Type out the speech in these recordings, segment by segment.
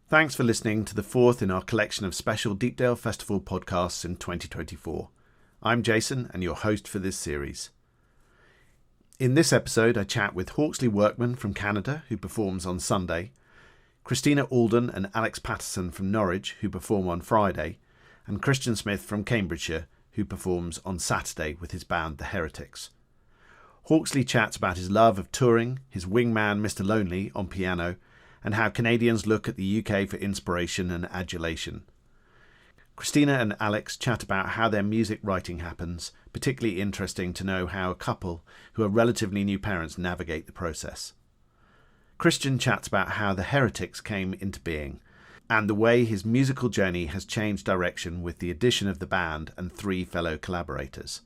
Thanks for listening to the fourth in our collection of special Deepdale Festival podcasts in 2024. I'm Jason and your host for this series. In this episode, I chat with Hawksley Workman from Canada, who performs on Sunday, Christina Alden and Alex Patterson from Norwich, who perform on Friday, and Christian Smith from Cambridgeshire, who performs on Saturday with his band The Heretics. Hawksley chats about his love of touring, his wingman Mr. Lonely on piano, and how Canadians look at the UK for inspiration and adulation. Christina and Alex chat about how their music writing happens, particularly interesting to know how a couple who are relatively new parents navigate the process. Christian chats about how The Heretics came into being, and the way his musical journey has changed direction with the addition of the band and 3 fellow collaborators.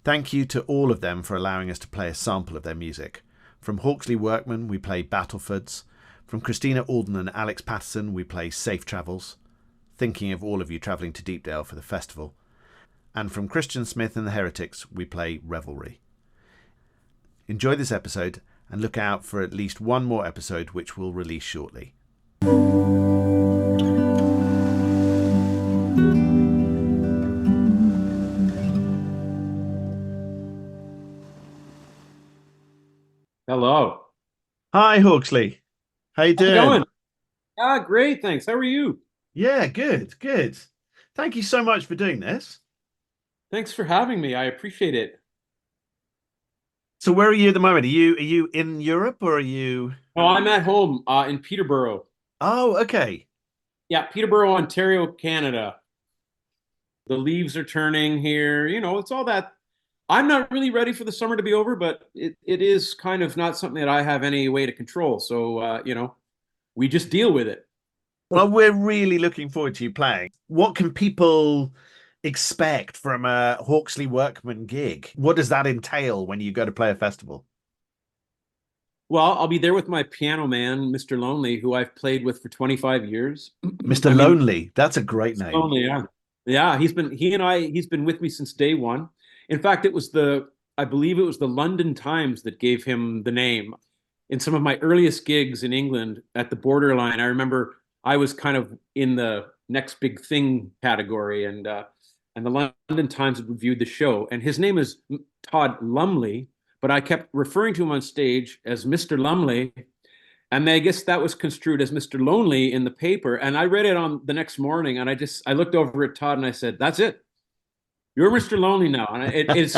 Thank you to all of them for allowing us to play a sample of their music. From Hawksley Workman, we play Battlefords. From Christina Alden and Alex Patterson, we play Safe Travels, thinking of all of you travelling to Deepdale for the festival. And from Christian Smith and the Heretics, we play Revelry. Enjoy this episode and look out for at least one more episode which we'll release shortly. Hello. Hi, Hawksley. How you How's it doing? going? Great, thanks. How are you? Yeah, good. Thank you so much for doing this. Thanks for having me. I appreciate it. So where are you at the moment? Are you in Europe or are you... Oh, I'm at home in Peterborough. Oh, okay. Yeah, Peterborough, Ontario, Canada. The leaves are turning here. It's all that. I'm not really ready for the summer to be over, but it is kind of not something that I have any way to control. So, we just deal with it. Well, we're really looking forward to you playing. What can people expect from a Hawksley Workman gig? What does that entail when you go to play a festival? Well, I'll be there with my piano man, Mr. Lonely, who I've played with for 25 years. Mr. I mean, Lonely, that's a great name. Lonely, yeah. Yeah, he's been with me since day one. In fact, I believe it was the London Times that gave him the name. In some of my earliest gigs in England at the borderline, I remember I was kind of in the next big thing category, and the London Times had reviewed the show, and his name is Todd Lumley, but I kept referring to him on stage as Mr. Lumley, and I guess that was construed as Mr. Lonely in the paper. And I read it on the next morning, and I looked over at Todd and I said, "That's it. You're Mr. Lonely now," and it's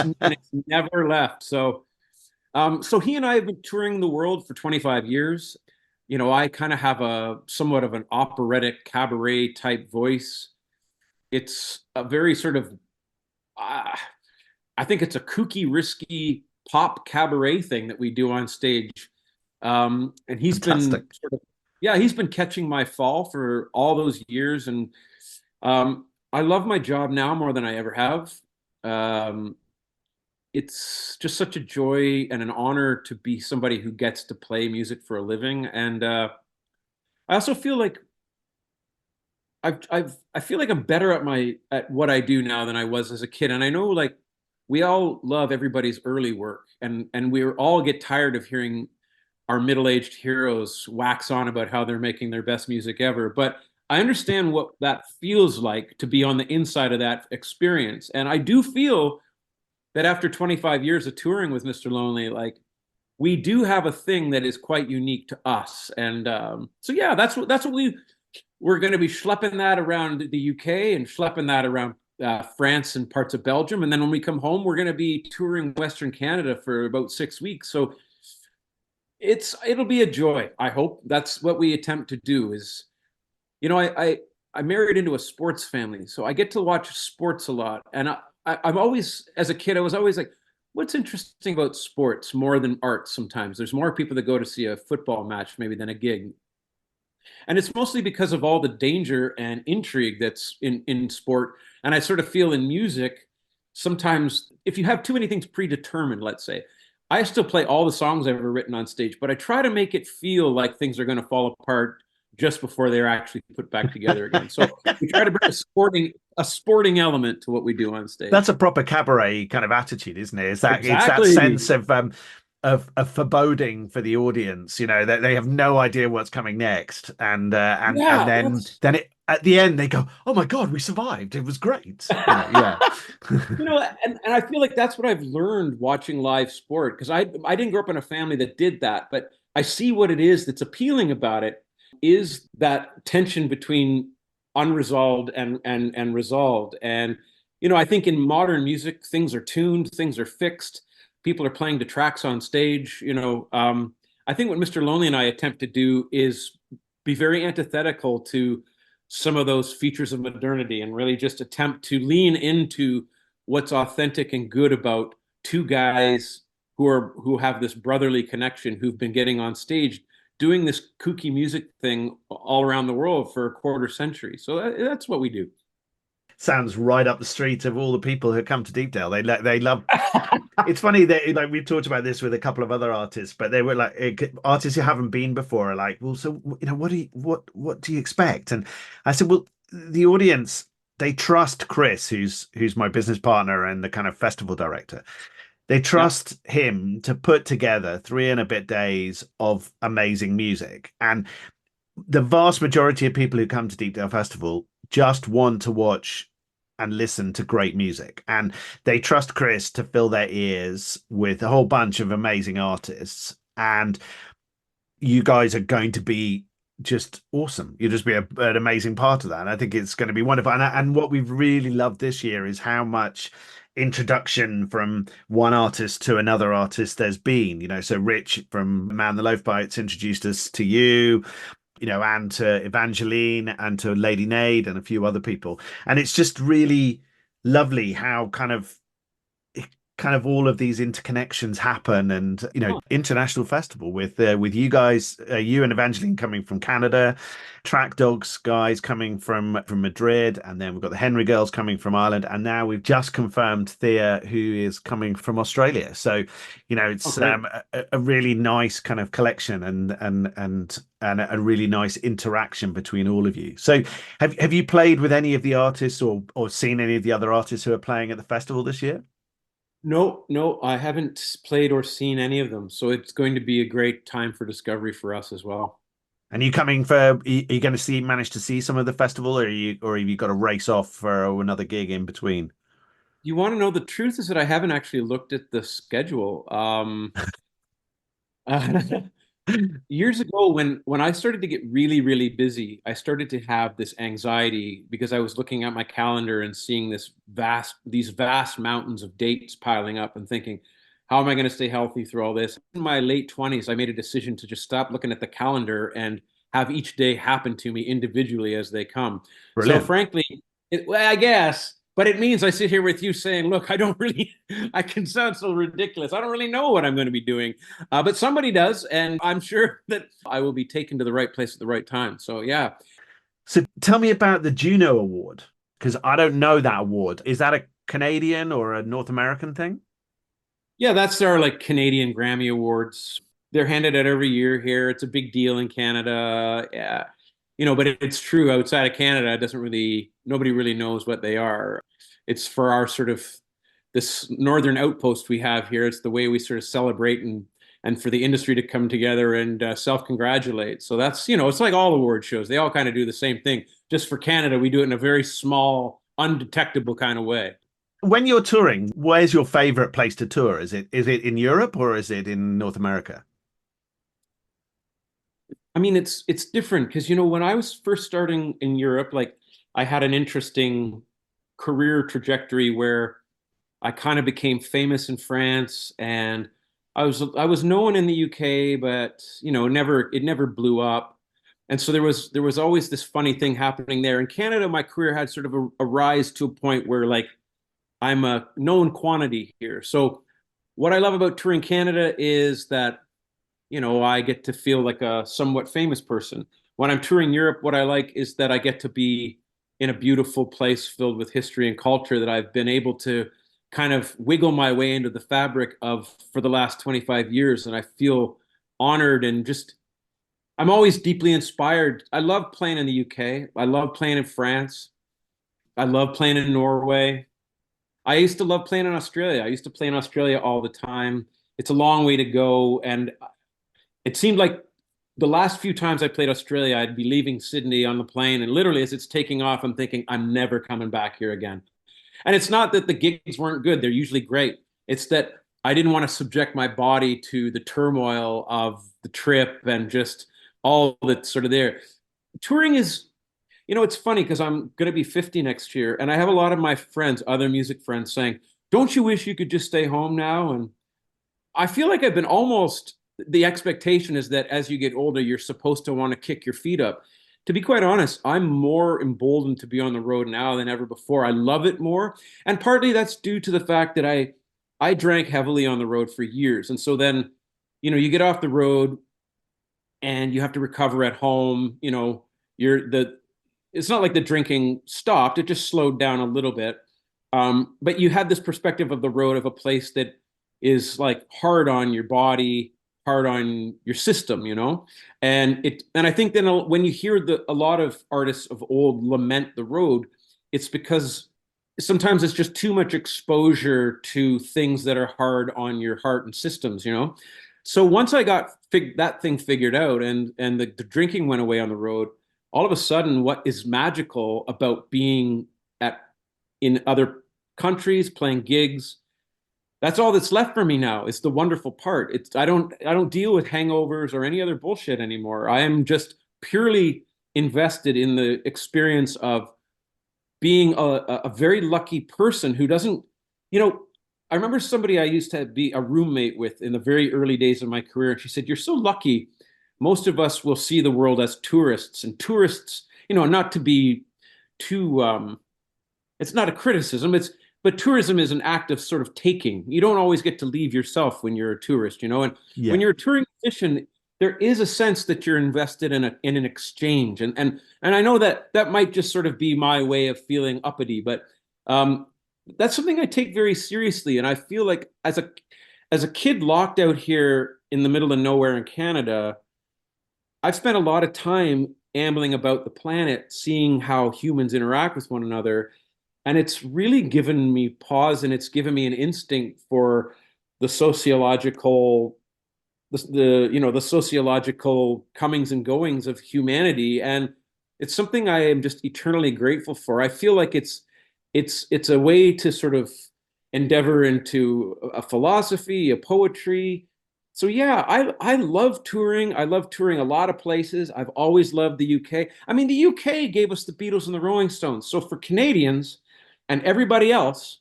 never left. So he and I have been touring the world for 25 years. I kind of have a somewhat of an operatic cabaret type voice. It's a very sort of, I think it's a kooky, risky pop cabaret thing that we do on stage. And he's Fantastic. been he's been catching my fall for all those years. And I love my job now more than I ever have. It's just such a joy and an honor to be somebody who gets to play music for a living. And I also feel like I feel like I'm better at what I do now than I was as a kid. And I know, like, we all love everybody's early work, and we all get tired of hearing our middle-aged heroes wax on about how they're making their best music ever. But I understand what that feels like to be on the inside of that experience. And I do feel that after 25 years of touring with Mr. Lonely, like, we do have a thing that is quite unique to us. And so yeah, that's what we're going to be schlepping that around the UK and schlepping that around France and parts of Belgium. And then when we come home, we're going to be touring Western Canada for about 6 weeks. So it'll be a joy. I hope that's what we attempt to do. Is, I married into a sports family, so I get to watch sports a lot. And I'm always, as a kid, I was always like, what's interesting about sports more than art? Sometimes there's more people that go to see a football match maybe than a gig. And it's mostly because of all the danger and intrigue that's in sport. And I sort of feel in music, sometimes if you have too many things predetermined, let's say, I still play all the songs I've ever written on stage, but I try to make it feel like things are going to fall apart just before they're actually put back together again. So we try to bring a sporting element to what we do on stage. That's a proper cabaret kind of attitude, isn't it? It's that Exactly. sense of of foreboding for the audience. You know, they have no idea what's coming next, and Yeah, then that's at the end they go, "Oh my God, we survived! It was great!" You know, yeah. and I feel like that's what I've learned watching live sport because I didn't grow up in a family that did that, but I see what it is that's appealing about it is that tension between unresolved and resolved. And I think in modern music, things are tuned, things are fixed, people are playing the tracks on stage. I think what Mr. Lonely and I attempt to do is be very antithetical to some of those features of modernity and really just attempt to lean into what's authentic and good about two guys who have this brotherly connection, who've been getting on stage doing this kooky music thing all around the world for a quarter century. So that's what we do. Sounds right up the street of all the people who come to Deepdale. They love. It's funny that like we've talked about this with a couple of other artists, but they were like artists who haven't been before are like, well, so what do you expect? And I said, well, the audience, they trust Chris, who's my business partner and the kind of festival director. They Yeah. trust him to put together 3 and a bit days of amazing music. And the vast majority of people who come to Deepdale Festival just want to watch and listen to great music. And they trust Chris to fill their ears with a whole bunch of amazing artists. And you guys are going to be just awesome. You'll just be an amazing part of that. And I think it's going to be wonderful. And what we've really loved this year is how much introduction from one artist to another artist there's been. So Rich from Man the Loaf Bites introduced us to you, and to Evangeline and to Lady Nade and a few other people. And it's just really lovely how kind of all of these interconnections happen. And international festival with you guys, you and Evangeline coming from Canada, Track Dogs guys coming from Madrid, and then we've got the Henry girls coming from Ireland, and now we've just confirmed Thea, who is coming from Australia. So Oh, it's great. a really nice kind of collection and a really nice interaction between all of you. So have you played with any of the artists or seen any of the other artists who are playing at the festival this year? No, no, I haven't played or seen any of them. So it's going to be a great time for discovery for us as well. And you coming for? Are you going to manage to see some of the festival, or have you got to race off for another gig in between? You want to know the truth is that I haven't actually looked at the schedule. Years ago, when I started to get really, really busy, I started to have this anxiety because I was looking at my calendar and seeing these vast mountains of dates piling up and thinking, how am I going to stay healthy through all this? In my late 20s, I made a decision to just stop looking at the calendar and have each day happen to me individually as they come. So Brilliant. frankly, well, I guess, but it means I sit here with you saying, look, I don't really, I can sound so ridiculous. I don't really know what I'm going to be doing. But somebody does, and I'm sure that I will be taken to the right place at the right time. So yeah, So tell me about the Juno Award, because I don't know that award. Is that a Canadian or a North American thing? yeah, that's our like Canadian Grammy Awards. They're handed out every year here. It's a big deal in Canada. Yeah, but it's true outside of Canada. It doesn't really nobody really knows what they are. It's for our sort of this northern outpost we have here. It's the way we sort of celebrate and for the industry to come together and self-congratulate. So that's it's like all award shows. They all kind of do the same thing. Just for Canada, we do it in a very small, undetectable kind of way. When you're touring, where's your favorite place to tour? Is it in Europe or is it in North America? I mean, it's different because when I was first starting in Europe, like I had an interesting career trajectory where I kind of became famous in France and I was known in the UK, but it never blew up. And so there was always this funny thing happening there. In Canada, my career had sort of a rise to a point where like I'm a known quantity here. So what I love about touring Canada is that I get to feel like a somewhat famous person. When I'm touring Europe, what I like is that I get to be in a beautiful place filled with history and culture that I've been able to kind of wiggle my way into the fabric of for the last 25 years. And I feel honored and just, I'm always deeply inspired. I love playing in the UK. I love playing in France. I love playing in Norway. I used to love playing in Australia. I used to play in Australia all the time. it's a long way to go. And it seemed like the last few times I played Australia, I'd be leaving Sydney on the plane, and literally as it's taking off, I'm thinking, I'm never coming back here again. And it's not that the gigs weren't good, they're usually great. It's that I didn't want to subject my body to the turmoil of the trip and just all that's sort of there. Touring is, it's funny because I'm going to be 50 next year, and I have a lot of my friends, other music friends, saying, "Don't you wish you could just stay home now?" And I feel like I've been almost, the expectation is that as you get older, you're supposed to want to kick your feet up. To be quite honest, I'm more emboldened to be on the road now than ever before. I love it more. And partly that's due to the fact that I drank heavily on the road for years. And so then, you get off the road and you have to recover at home. It's not like the drinking stopped, it just slowed down a little bit. But you had this perspective of the road, of a place that is like hard on your body, hard on your system, and I think then when you hear a lot of artists of old lament the road, it's because sometimes it's just too much exposure to things that are hard on your heart and systems. So once I got that thing figured out, and the drinking went away on the road, all of a sudden, what is magical about being in other countries, playing gigs, that's all that's left for me now. It's the wonderful part. I don't deal with hangovers or any other bullshit anymore. I am just purely invested in the experience of being a very lucky person who doesn't, I remember somebody I used to be a roommate with in the very early days of my career, and she said, "You're so lucky. Most of us will see the world as tourists, and tourists, not to be too, it's not a criticism, but tourism is an act of sort of taking. You don't always get to leave yourself when you're a tourist, and Yeah. when you're a touring musician, there is a sense that you're invested in an exchange. And I know that might just sort of be my way of feeling uppity, but um, that's something I take very seriously. And I feel like as a kid locked out here in the middle of nowhere in Canada, I've spent a lot of time ambling about the planet, seeing how humans interact with one another. And it's really given me pause, and it's given me an instinct for the sociological, the sociological comings and goings of humanity. And it's something I am just eternally grateful for. I feel like it's a way to sort of endeavor into a philosophy, a poetry. So yeah, I love touring. I love touring a lot of places. I've always loved the UK. I mean, the UK gave us the Beatles and the Rolling Stones. So for Canadians and everybody else,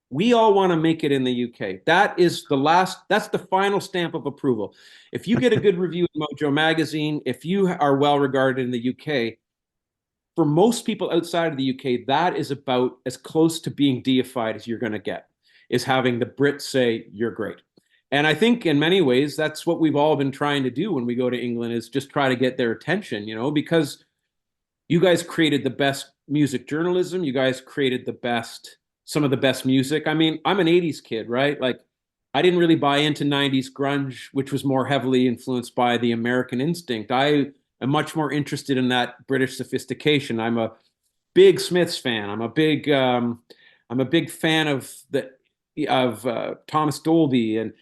we all want to make it in the UK. That's the final stamp of approval. If you get a good review in Mojo Magazine, if you are well regarded in the UK, for most people outside of the UK, that is about as close to being deified as you're going to get, is having the Brits say you're great. And I think in many ways, that's what we've all been trying to do when we go to England, is just try to get their attention, because you guys created the best music journalism. You guys created some of the best music. I mean, I'm an 80s kid, right? Like, I didn't really buy into 90s grunge, which was more heavily influenced by the American instinct. I am much more interested in that British sophistication. I'm a big Smiths fan. I'm a big fan of Thomas Dolby and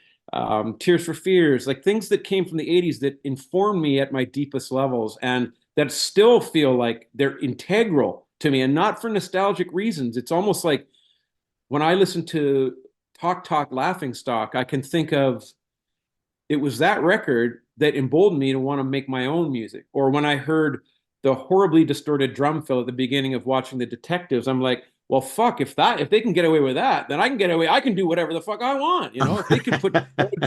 Tears for Fears, like things that came from the 80s that informed me at my deepest levels, and that still feel like they're integral to me, and not for nostalgic reasons. It's almost like when I listen to Talk Talk Laughing Stock, I can think of, it was that record that emboldened me to want to make my own music. Or when I heard the horribly distorted drum fill at the beginning of watching The Detectives, I'm like, well, fuck, if they can get away with that, then I can get away. I can do whatever the fuck I want. If they can put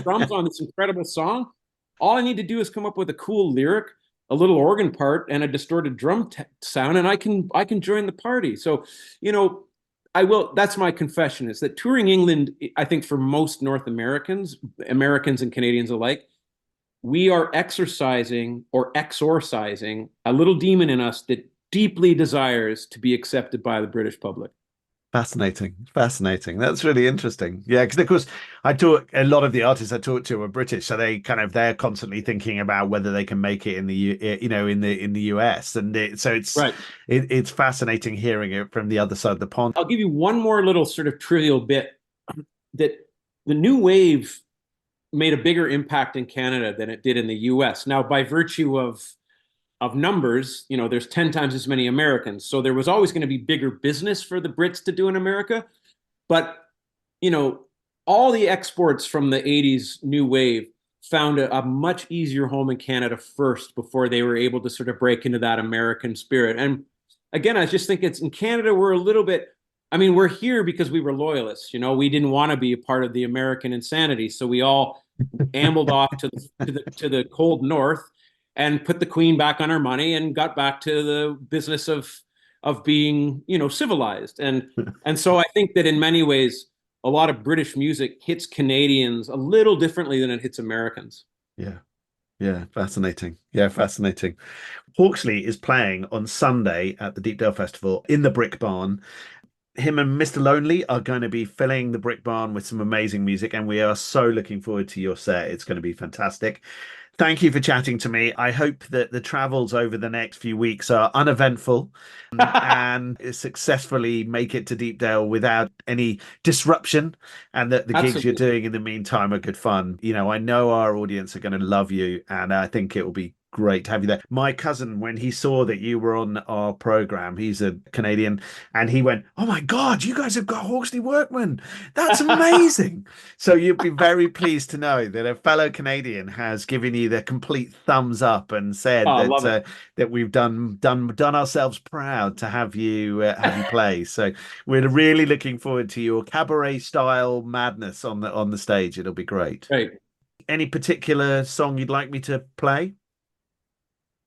drums on this incredible song, all I need to do is come up with a cool lyric, a little organ part, and a distorted drum sound, and I can join the party. So, I will. That's my confession: is that touring England, I think for most North Americans, Americans and Canadians alike, we are exercising or exorcising a little demon in us that deeply desires to be accepted by the British public. Fascinating, fascinating. That's really interesting. Yeah, because of course, a lot of the artists I talk to are British, so they're constantly thinking about whether they can make it in the US, and Right. it's fascinating hearing it from the other side of the pond. I'll give you one more little sort of trivial bit, that the new wave made a bigger impact in Canada than it did in the US. Now, by virtue of numbers, there's 10 times as many Americans. So there was always going to be bigger business for the Brits to do in America. But, all the exports from the 80s new wave found a much easier home in Canada first before they were able to sort of break into that American spirit. And again, I just think it's in Canada, we're a little bit, we're here because we were loyalists. We didn't want to be a part of the American insanity. So we all ambled off to the cold north and put the Queen back on her money and got back to the business of being, civilized. And so I think that in many ways, a lot of British music hits Canadians a little differently than it hits Americans. Yeah, fascinating. Yeah, fascinating. Hawksley is playing on Sunday at the Deepdale Festival in the Brick Barn. Him and Mr. Lonely are going to be filling the Brick Barn with some amazing music, and we are so looking forward to your set. It's going to be fantastic. Thank you for chatting to me. I hope that the travels over the next few weeks are uneventful and successfully make it to Deepdale without any disruption, and that the gigs you're doing in the meantime are good fun. I know our audience are going to love you, and I think it will be great to have you there. My cousin, when he saw that you were on our program, he's a Canadian, and he went, "Oh my God, you guys have got Hawksley Workman. That's amazing." So you'll be very pleased to know that a fellow Canadian has given you the complete thumbs up and said that we've done ourselves proud to have you play. So we're really looking forward to your cabaret style madness on the stage. It'll be great. Great. Any particular song you'd like me to play?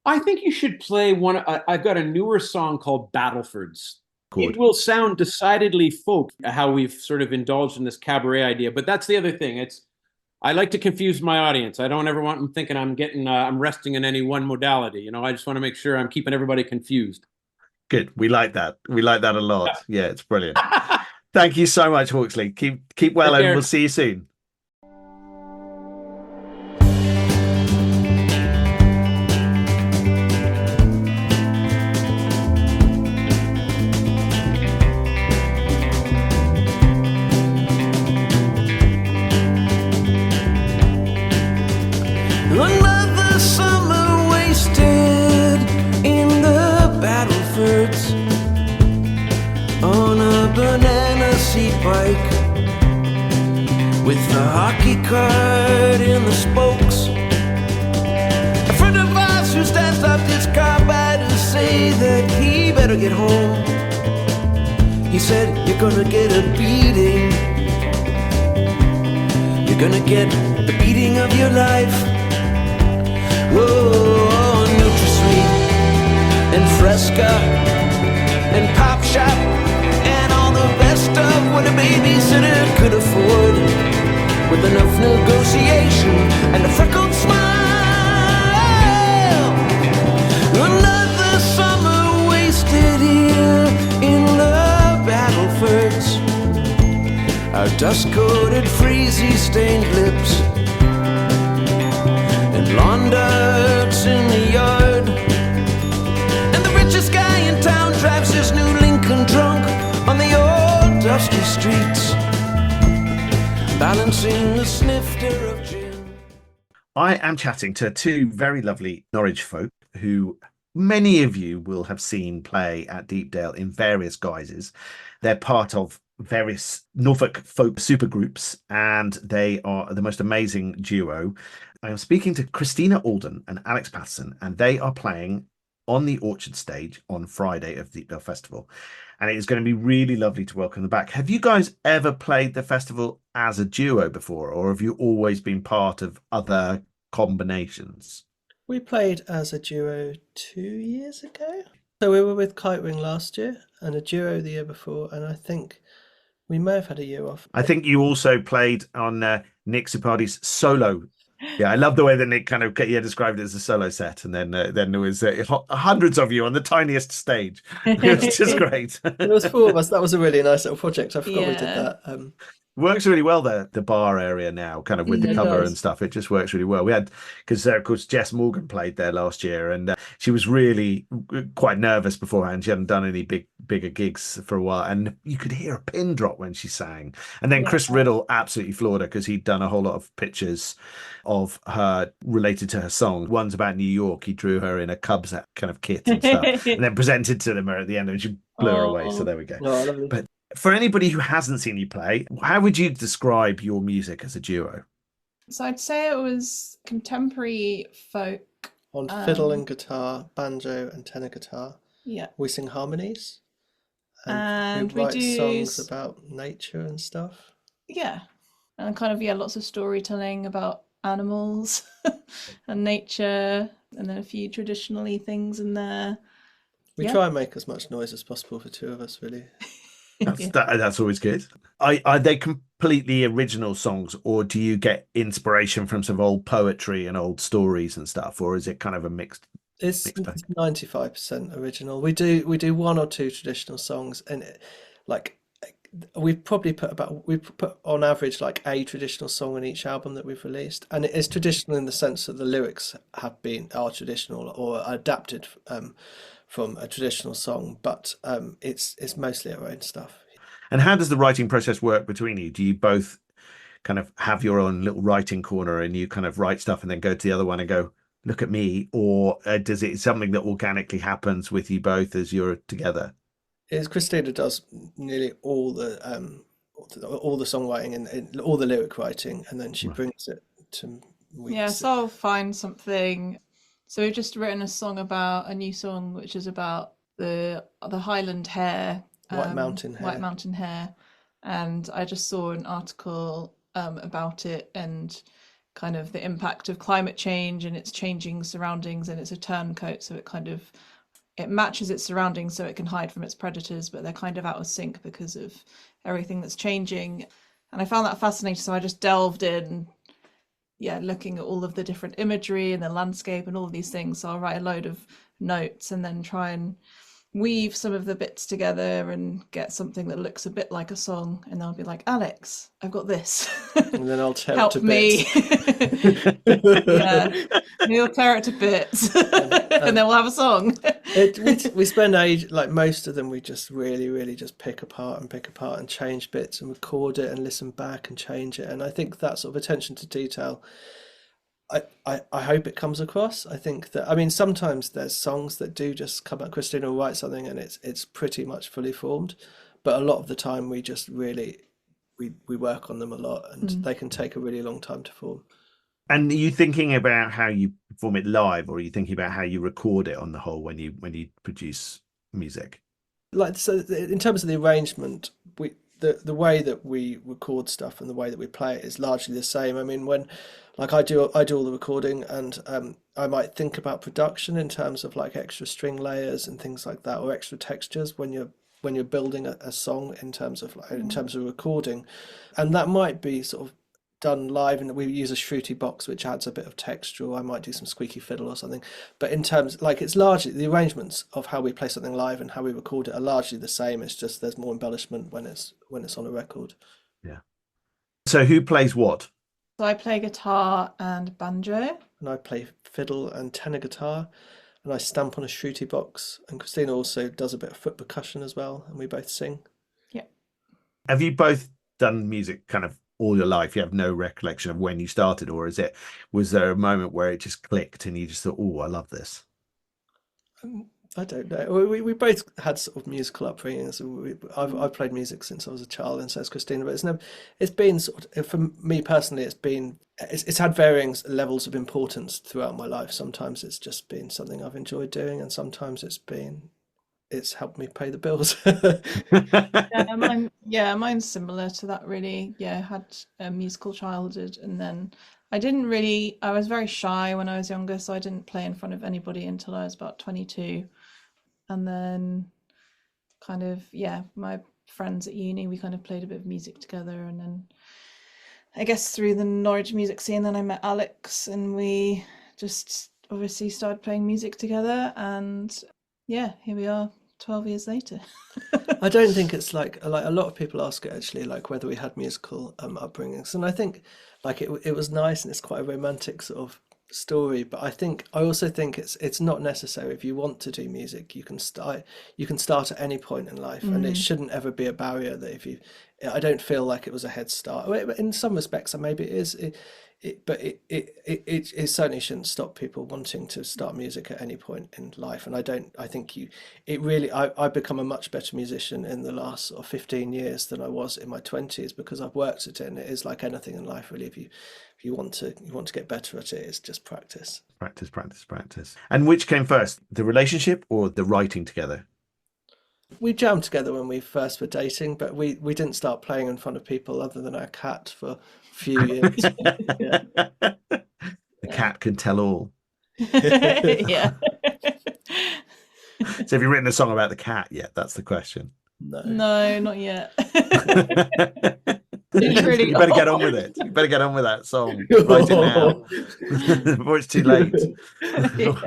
I think you should play one. I've got a newer song called Battlefords. Good. It will sound decidedly folk, how we've sort of indulged in this cabaret idea. But that's the other thing. I like to confuse my audience. I don't ever want them thinking I'm resting in any one modality. I just want to make sure I'm keeping everybody confused. Good. We like that. We like that a lot. Yeah, it's brilliant. Thank you so much, Hawksley. Keep well, and we'll see you soon. Another summer wasted in the Battlefords on a banana seat bike with the hockey card in the spokes. A friend of ours who stands up his car by to say that he better get home. He said, "You're gonna get a beating. You're gonna get the beating of your life." Oh, NutraSweet and Fresca and Pop Shop and all the best of what a babysitter could afford, with enough negotiation and a freckled smile. Another summer wasted here in the Battlefords. Our dust-coated, freezy-stained lips and lawn darts in the yard. And the richest guy in town drives his new Lincoln drunk on the old dusty streets, balancing the snifter of gin. I am chatting to two very lovely Norwich folk who many of you will have seen play at Deepdale in various guises. They're part of various Norfolk folk supergroups, and they are the most amazing duo. I am speaking to Christina Alden and Alex Patterson, and they are playing on the Orchard stage on Friday of the Deepdale Festival. And it is going to be really lovely to welcome them back. Have you guys ever played the festival as a duo before, or have you always been part of other combinations? We played as a duo 2 years ago. So we were with Kite Wing last year and a duo the year before, and I think we may have had a year off. I think you also played on Nick Supardi's solo. Yeah, I love the way that Nick kind of described it as a solo set, and then there was hundreds of you on the tiniest stage. It was just great. There was 4 of us. That was a really nice little project. I forgot we did that. Works really well there, the bar area now, kind of with the cover and stuff. It just works really well. We had, because of course Jess Morgan played there last year, and she was really quite nervous beforehand. She hadn't done any big bigger gigs for a while, and you could hear a pin drop when she sang. And then Yeah. Chris Riddle absolutely floored her because he'd done a whole lot of pictures of her related to her song. One's about New York. He drew her in a Cubs kind of kit and stuff, and then presented to them at the end, and she blew her away. So there we go. Oh, lovely. But for anybody who hasn't seen you play, how would you describe your music as a duo? So I'd say it was contemporary folk. On fiddle and guitar, banjo and tenor guitar. Yeah. We sing harmonies. And we write do songs about nature and stuff. Yeah. And kind of, lots of storytelling about animals and nature, and then a few traditional-y things in there. We try and make as much noise as possible for two of us, really. That's always good. Are they completely original songs, or do you get inspiration from some old poetry and old stories and stuff, or is it kind of a mixed? It's 95% original. We do one or two traditional songs, and we've probably put on average like a traditional song in each album that we've released, and it is traditional in the sense that the lyrics are traditional or adapted from a traditional song, but it's mostly our own stuff. And how does the writing process work between you? Do you both kind of have your own little writing corner and you kind of write stuff and then go to the other one and go, look at me? Or does it something that organically happens with you both as you're together? Christina does nearly all the songwriting and all the lyric writing, and then she brings it to me. Yeah, so I'll find something. So we've just written a new song which is about the Highland hare. White mountain hare. And I just saw an article about it and kind of the impact of climate change and its changing surroundings, and it's a turncoat, so it matches its surroundings so it can hide from its predators, but they're kind of out of sync because of everything that's changing. And I found that fascinating, so I just delved in, looking at all of the different imagery and the landscape and all of these things. So I'll write a load of notes and then try and weave some of the bits together and get something that looks a bit like a song, and I'll be like, Alex, I've got this. And then I'll tear help it to me. bits. We'll tear it to bits, and then we'll have a song. We spend most of them, we just really just pick apart and change bits and record it and listen back and change it. And I think that sort of attention to detail, I hope it comes across. I think that, sometimes there's songs that do just come out. Christina will write something and it's pretty much fully formed, but a lot of the time we just really we work on them a lot, and they can take a really long time to form. And are you thinking about how you perform it live, or are you thinking about how you record it on the whole when you produce music? So in terms of the arrangement, the way that we record stuff and the way that we play it is largely the same. When I do all the recording, and I might think about production in terms of like extra string layers and things like that, or extra textures when you're building a song in terms of recording, and that might be sort of done live, and we use a shruti box which adds a bit of texture, or I might do some squeaky fiddle or something. But in terms, it's largely the arrangements of how we play something live and how we record it are largely the same. It's just there's more embellishment when it's on a record. Yeah. So who plays what? So I play guitar and banjo, and I play fiddle and tenor guitar, and I stamp on a shruti box, and Christina also does a bit of foot percussion as well, and we both sing. Yeah. Have you both done music kind of all your life? You have no recollection of when you started, or was there a moment where it just clicked and you just thought, oh, I love this? I don't know. We both had sort of musical upbringings. I've played music since I was a child, and so has Christina. But it's been sort of, for me personally, it's had varying levels of importance throughout my life. Sometimes it's just been something I've enjoyed doing, and sometimes it's helped me pay the bills. Mine's similar to that, really. I had a musical childhood, and then I was very shy when I was younger, so I didn't play in front of anybody until I was about 22. And then kind of, my friends at uni, we kind of played a bit of music together, and then I guess through the Norwich music scene, then I met Alex, and we just obviously started playing music together, and here we are 12 years later. I don't think it's like a lot of people ask it actually, like whether we had musical upbringings, and I think it was nice, and it's quite a romantic sort of story, but I also think it's not necessary. If you want to do music, you can start at any point in life, and it shouldn't ever be a barrier. That if you, I don't feel like it was a head start. Well, in some respects, maybe it is. But it certainly shouldn't stop people wanting to start music at any point in life. And I think I've become a much better musician in the last sort of 15 years than I was in my 20s, because I've worked at it. And it is like anything in life, really. If you want to get better at it, it's just practice. Practice. And which came first, the relationship or the writing together? We jammed together when we first were dating, but we didn't start playing in front of people other than our cat for a few years. The cat can tell all. Yeah. So have you written a song about the cat yet? That's the question. No, not yet. Really you better get on with it. You better get on with that song. Write it now before it's too late.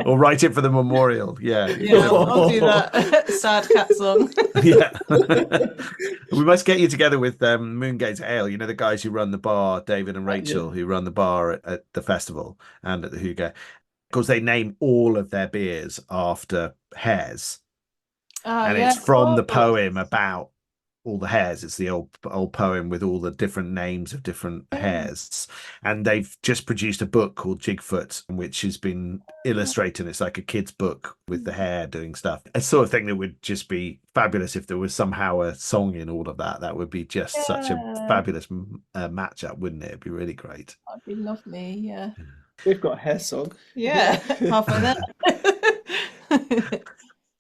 Or write it for the memorial. Yeah, I'll do that. Sad cat song. Yeah. We must get you together with Moongaze Ale. You know, the guys who run the bar, David and Rachel, who run the bar at the festival and at the Hugo. Of course, they name all of their beers after hares. And it's from the poem about all the hares. It's the old poem with all the different names of different hares. And they've just produced a book called Jigfoot, which has been illustrated. It's like a kid's book with the hare doing stuff. A sort of thing that would just be fabulous if there was somehow a song in all of that. That would be just such a fabulous matchup, wouldn't it? It'd be really great. That'd be lovely, yeah. We've got a hare song. Yeah, halfway there.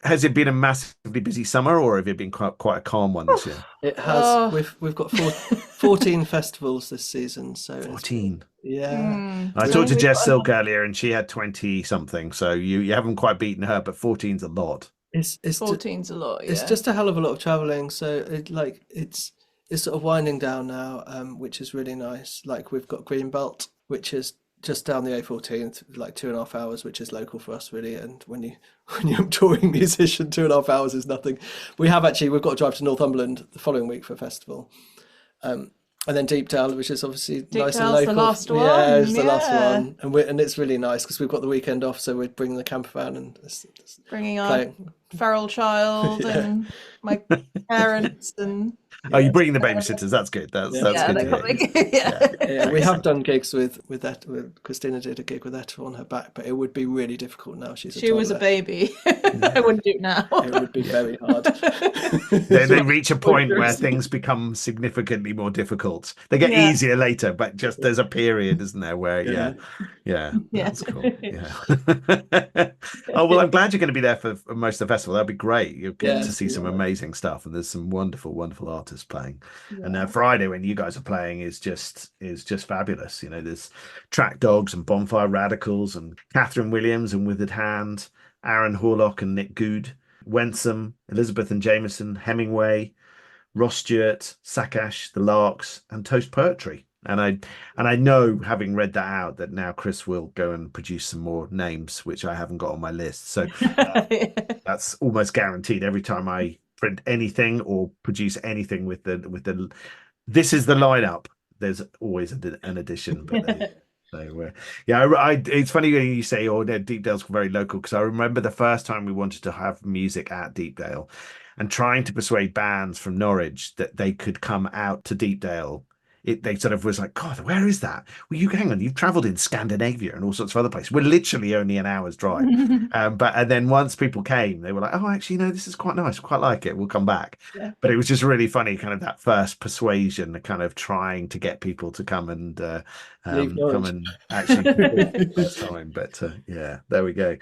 Has it been a massively busy summer, or have it been quite a calm one this year? It has. We've got 14 festivals this season. So 14. Yeah. I talked to Jess Silk earlier, and she had 20 something. So you haven't quite beaten her, but 14's a lot. It's 14's a lot. Yeah. It's just a hell of a lot of traveling. So it's sort of winding down now, which is really nice. Like we've got Greenbelt, which is just down the A14, like 2.5 hours, which is local for us really. And when you're a touring musician, 2.5 hours is nothing. We've got to drive to Northumberland the following week for a festival, and then Deepdale, which is obviously nice and local. The last one. Yeah, it's the last one, and it's really nice because we've got the weekend off, so we're bringing the camper van and bringing our feral child and my parents and. Oh, you're bringing the babysitters. That's good. That's good to hear. We have done gigs with that. Christina did a gig with Etta on her back, but it would be really difficult now. She was a baby. I wouldn't do it now. It would be very hard. They reach a point where things become significantly more difficult. They get easier later, but just there's a period, isn't there, where that's cool. Yeah. Oh well, I'm glad you're going to be there for most of the festival. That'd be great. You'll get to see some amazing stuff, and there's some wonderful artists playing. And Friday when you guys are playing is just fabulous. You know, there's Track Dogs and Bonfire Radicals and Catherine Williams and Withered Hand, Aaron Horlock and Nick Good, Wensum, Elizabeth and Jameson, Hemingway, Ross Stewart, Sakash, The Larks, and Toast Poetry. And I know, having read that out, that now Chris will go and produce some more names, which I haven't got on my list. So that's almost guaranteed. Every time I print anything or produce anything with the this is the lineup, there's always an addition. But it's funny when you say, oh no, Deepdale's very local, because I remember the first time we wanted to have music at Deepdale and trying to persuade bands from Norwich that they could come out to Deepdale. They sort of was like, God, where is that? Well, hang on, you've traveled in Scandinavia and all sorts of other places. We're literally only an hour's drive. And then once people came, they were like, oh, actually, no, this is quite nice. Quite like it. We'll come back. Yeah. But it was just really funny, kind of that first persuasion, the kind of trying to get people to come and come and actually first time. But there we go.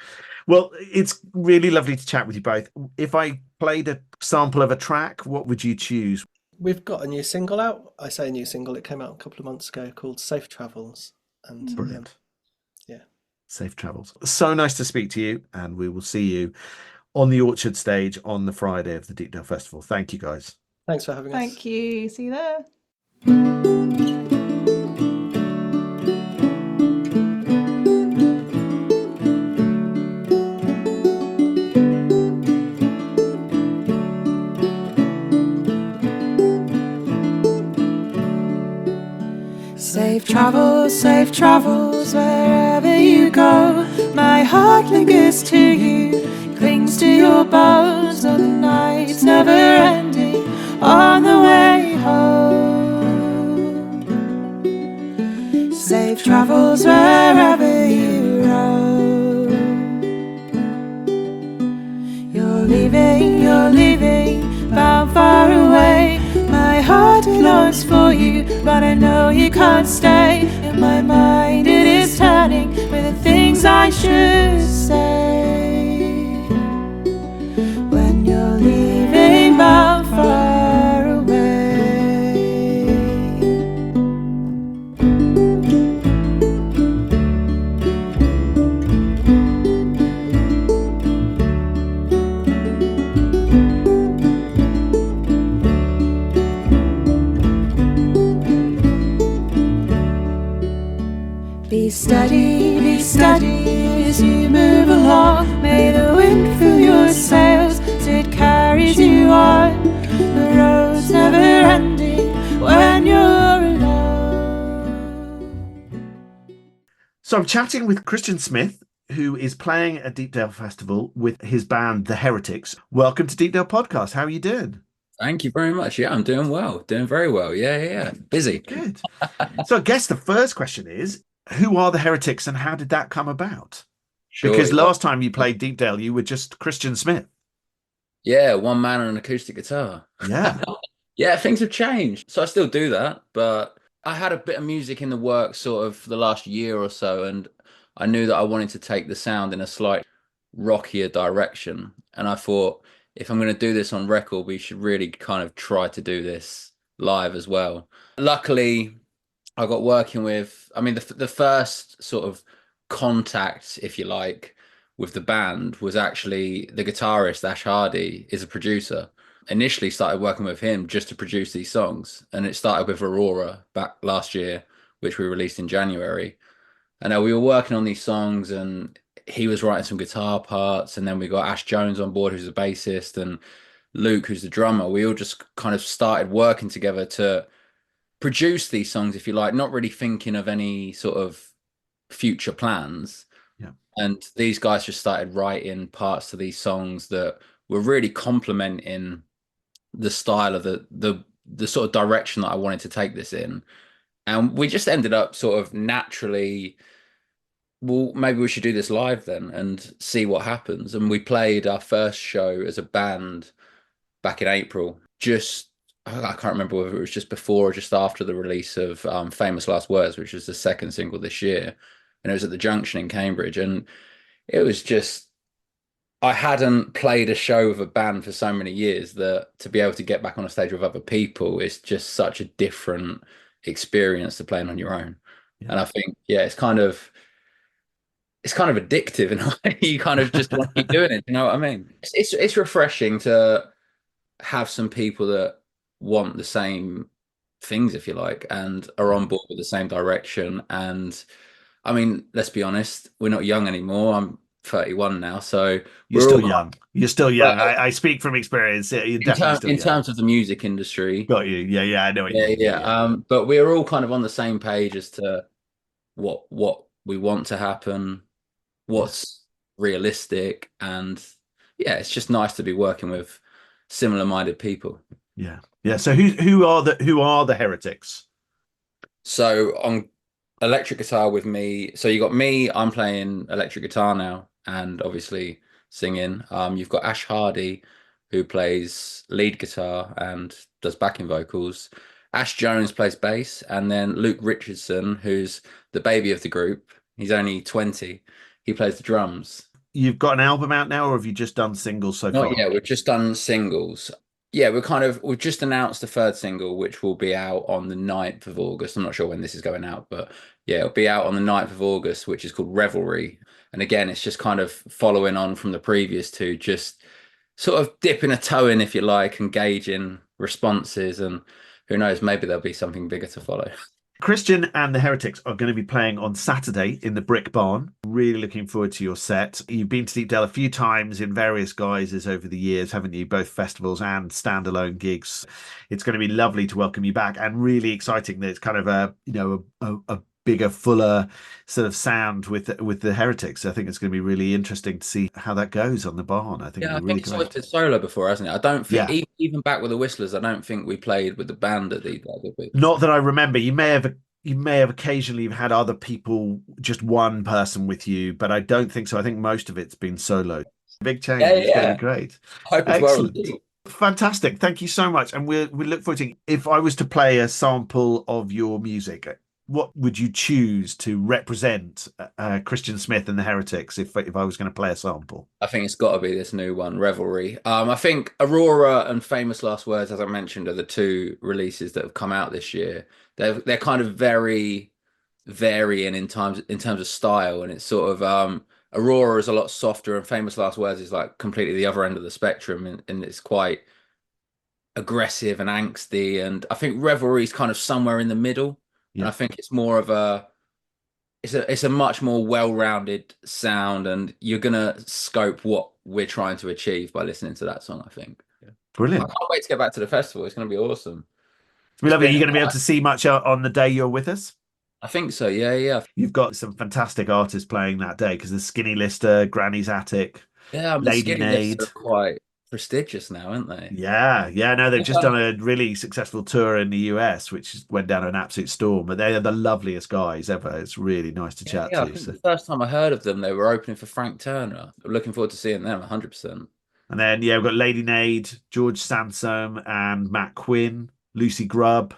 Well, it's really lovely to chat with you both. If I played a sample of a track, what would you choose? We've got a new single out. I say a new single. It came out a couple of months ago called Safe Travels. And brilliant. Safe Travels. So nice to speak to you. And we will see you on the Orchard stage on the Friday of the Deepdale Festival. Thank you, guys. Thanks for having us. Thank you. See you there. Safe safe travels wherever you go. My heart lingers to you, clings to your bones on the nights never ending on the way home. Safe travels wherever you roam. You're leaving, bound far away. My heart longs for you, but I know you can't stay. In my mind it is turning with the things I should say. When you're leaving, bound far away. Be steady as you move along. May the wind fill your sails as it carries you on. The road's never ending when you're alone. So I'm chatting with Christian Smith, who is playing at Deepdale Festival with his band, The Heretics. Welcome to Deepdale Podcast. How are you doing? Thank you very much. Yeah, I'm doing well. Doing very well. Yeah. Busy. Good. So I guess the first question is, who are The Heretics and how did that come about? Sure. Because last time you played Deepdale, you were just Christian Smith. Yeah, one man on an acoustic guitar. Yeah. Yeah, things have changed. So I still do that, but I had a bit of music in the works sort of the last year or so, and I knew that I wanted to take the sound in a slight rockier direction. And I thought, if I'm going to do this on record, we should really kind of try to do this live as well. Luckily, I got working with, I mean, the first sort of contact, if you like, with the band was actually the guitarist, Ash Hardy, is a producer. Initially started working with him just to produce these songs. And it started with Aurora back last year, which we released in January. And we were working on these songs and he was writing some guitar parts. And then we got Ash Jones on board, who's the bassist, and Luke, who's the drummer. We all just kind of started working together to produce these songs, if you like, not really thinking of any sort of future plans. Yeah. And these guys just started writing parts to these songs that were really complementing the style of the sort of direction that I wanted to take this in. And we just ended up sort of naturally, well, maybe we should do this live then and see what happens. And we played our first show as a band back in April. I can't remember whether it was just before or just after the release of Famous Last Words, which was the second single this year. And it was at the Junction in Cambridge. And it was just, I hadn't played a show with a band for so many years that to be able to get back on a stage with other people is just such a different experience to playing on your own. Yeah. And I think, yeah, it's kind of addictive in a way. You kind of just want to keep doing it. You know what I mean? It's refreshing to have some people that want the same things, if you like, and are on board with the same direction. And I mean, let's be honest, we're not young anymore. I'm 31 now, so you're still young. You're still young. I speak from experience. Yeah, you're definitely still young. In terms of the music industry. Got you. Yeah, I know what you mean. Yeah. But we're all kind of on the same page as to what we want to happen, what's realistic, and yeah, it's just nice to be working with similar-minded people. Yeah. So who are the Heretics? So on electric guitar with me. So you got me. I'm playing electric guitar now, and obviously singing. You've got Ash Hardy, who plays lead guitar and does backing vocals. Ash Jones plays bass, and then Luke Richardson, who's the baby of the group. He's only 20. He plays the drums. You've got an album out now, or have you just done singles so far? Not yet. We've just done singles. Yeah, we've just announced the third single, which will be out on the 9th of August. I'm not sure when this is going out, but yeah, it'll be out on the 9th of August, which is called Revelry. And again, it's just kind of following on from the previous two, just sort of dipping a toe in, if you like, and gauging responses. And who knows, maybe there'll be something bigger to follow. Christian and the Heretics are going to be playing on Saturday in the Brick Barn. Really looking forward to your set. You've been to Deepdale a few times in various guises over the years, haven't you? Both festivals and standalone gigs. It's going to be lovely to welcome you back, and really exciting that it's kind of a bigger, fuller sort of sound with the Heretics. I think it's going to be really interesting to see how that goes on the barn. I think Yeah, I it'll be really think it's always great. been solo before, hasn't it? I don't think, Yeah. even back with the Whistlers, I don't think we played with the band at the did we? Not that I remember. You may have occasionally had other people, just one person with you, but I don't think so. I think most of it's been solo. Big change. Yeah, It's going to yeah. be great. I hope it's well Excellent. received. Fantastic. Thank you so much. And we look forward to, if I was to play a sample of your music, what would you choose to represent Christian Smith and the Heretics if I was going to play a sample? I think it's got to be this new one, Revelry. I think Aurora and Famous Last Words, as I mentioned, are the two releases that have come out this year. They're kind of very varying in terms of style, and it's sort of Aurora is a lot softer, and Famous Last Words is like completely the other end of the spectrum, and it's quite aggressive and angsty. And I think Revelry is kind of somewhere in the middle, and I think it's more of it's a much more well-rounded sound, and you're gonna scope what we're trying to achieve by listening to that song, I think. I Brilliant. can't wait to get back to the festival. It's gonna be awesome. We love it. Are you going to be able to see much on the day you're with us? I think so. Yeah. You've got some fantastic artists playing that day, because there's Skinny Lister, Granny's Attic, Yeah, Lady Nade. are quite prestigious now, aren't they? Yeah. No, they've just done a really successful tour in the US, which went down an absolute storm. But they are the loveliest guys ever. It's really nice to chat I to. think the first time I heard of them, they were opening for Frank Turner. I'm looking forward to seeing them 100%. And then, we've got Lady Nade, George Sansom and Matt Quinn, Lucy Grubb,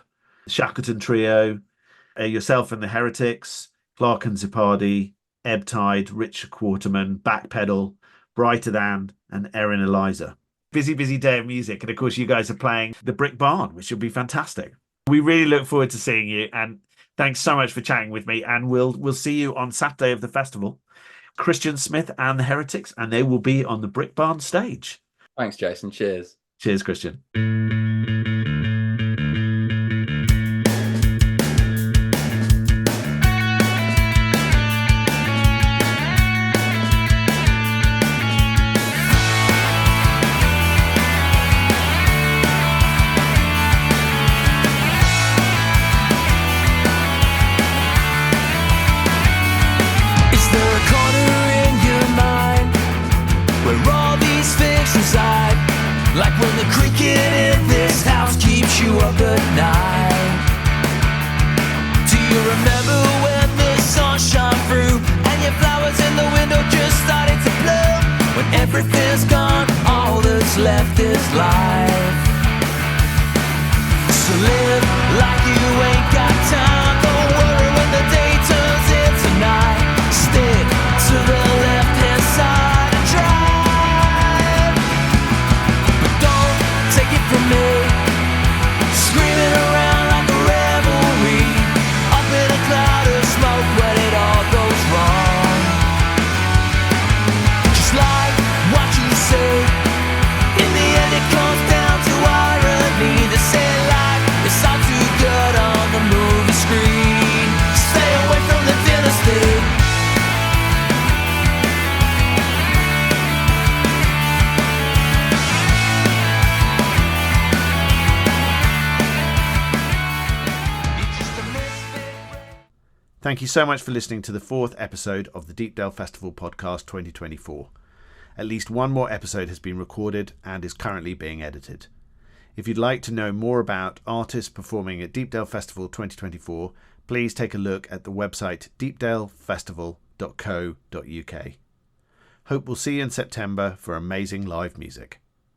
Shackleton Trio, yourself and the Heretics, Clark and Zipardi, Ebb Tide, Richard Quarterman, Backpedal, Brighter Than, and Erin Eliza. Busy day of music. And of course, you guys are playing the Brick Barn, which will be fantastic. We really look forward to seeing you. And thanks so much for chatting with me. And we'll see you on Saturday of the festival. Christian Smith and the Heretics, and they will be on the Brick Barn stage. Thanks, Jason. Cheers. Cheers, Christian. Is there a corner in your mind where all these things reside? Like when the cricket in this house keeps you up at night. Do you remember when the sun shone through and your flowers in the window just started to bloom? When everything's gone, all that's left is life. So live like you ain't got time. Don't worry when the day turns into night. Stick to the left-hand side and drive. But don't take it from me, screaming around like a revelry, up in a cloud of smoke when it all goes wrong. Just like what you say, in the end it comes down to irony. They say life is all too good on the movie screen. Stay away from the dynasty. Thank you so much for listening to the 4th episode of the Deepdale Festival Podcast 2024. At least one more episode has been recorded and is currently being edited. If you'd like to know more about artists performing at Deepdale Festival 2024, please take a look at the website deepdalefestival.co.uk. Hope we'll see you in September for amazing live music.